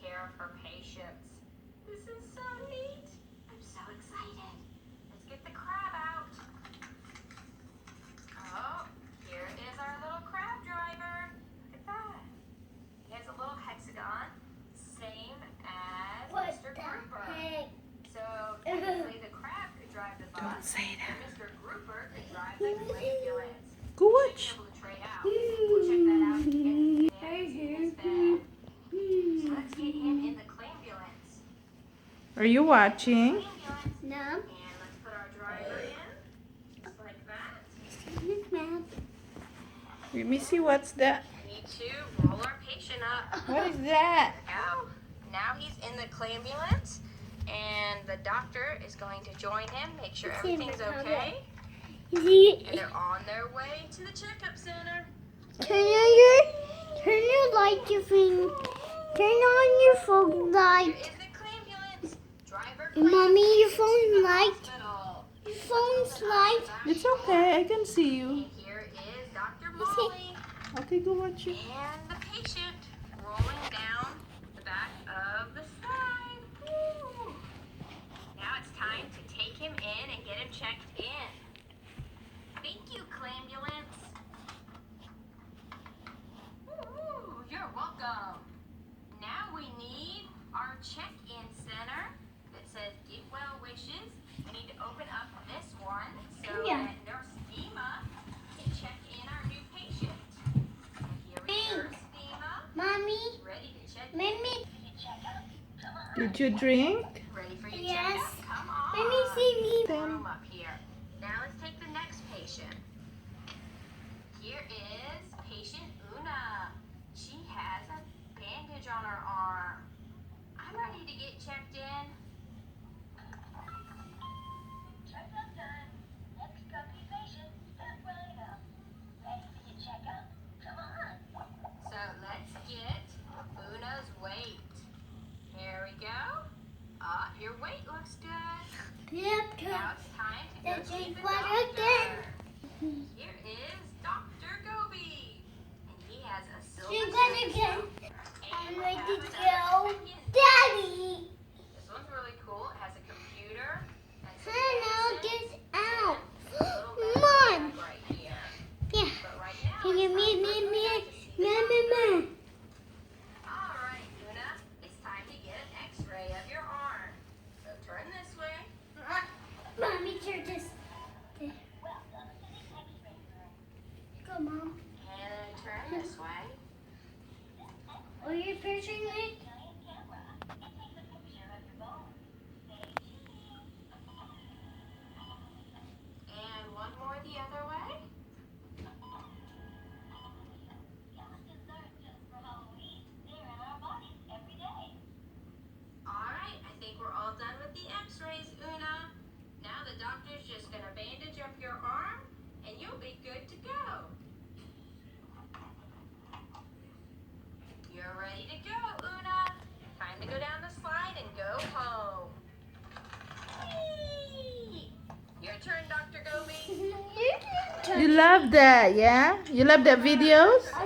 care of her patients. This is so neat. I'm so excited. Let's get the crab out. Oh, here is our little crab driver. Look at that. He has a little hexagon, same as Mr. Grouper. So technically the crab could drive the bus. Don't say that. And Mr. Grouper could drive the ambulance. Go watch. We'll check that out again. So let's get him in the clambulance. Are you watching? No. And let's put our driver in, just like that. Let me see what's that. We need to roll our patient up. What is that? Now he's in the clambulance, and the doctor is going to join him, make sure everything's okay. And they're on their way to the checkup center. Turn your light, your thing. Turn on your phone light. Here is the clambulance. Driver Mommy, your phone light. hospital. Your phone's light. It's okay. I can see you. And here is Dr. Molly Okay, go watch it. and the patient rolling down the back of the slide. Woo. Now it's time to take him in and get him checked in. Thank you, clambulance. Ooh, you're welcome. Now we need our check-in center that says Get Well Wishes. We need to open up this one so that Nurse Dima can check in our new patient. And here we go, Nurse Dima. Mommy, Ready to check in? Mimi, Did you drink? Ready for your Yes. checkup? Come on. Mimi, see me. Room up here. Now let's take the next patient. Here is patient Una. She has a bandage on her arm. I'm ready to get checked in. Checkup done. Next copy patient. Step right up. Ready for your checkup? Come on. So let's get Una's weight. Here we go. Your weight looks good. Yep, Now it's time to go Let's see take the one doctor. again. Here is Dr. Goby. And he has a silver You're gonna stethoscope. get. And I'm we ready have to another go. check-in. Daddy, This one's really cool. It has a computer and some Hannah, medicine get out. and a little medical Mom. bag right here. Yeah. But right now, Can you it's meet time for me? Una to see the Mama. All right, Una, it's time to get an x-ray of your arm. So turn this way. Mommy, turn this. Go, Mom. And then turn this way. Are you picturing me? And one more the other way. Alright, I think we're all done with the x-rays, Una. Now the doctor's just going to bandage up your arm and you'll be good to go. You're ready to go, Una. Time to go down the slide and go home. Whee! Your turn, Dr. Goby. You love that, yeah? You love that videos? I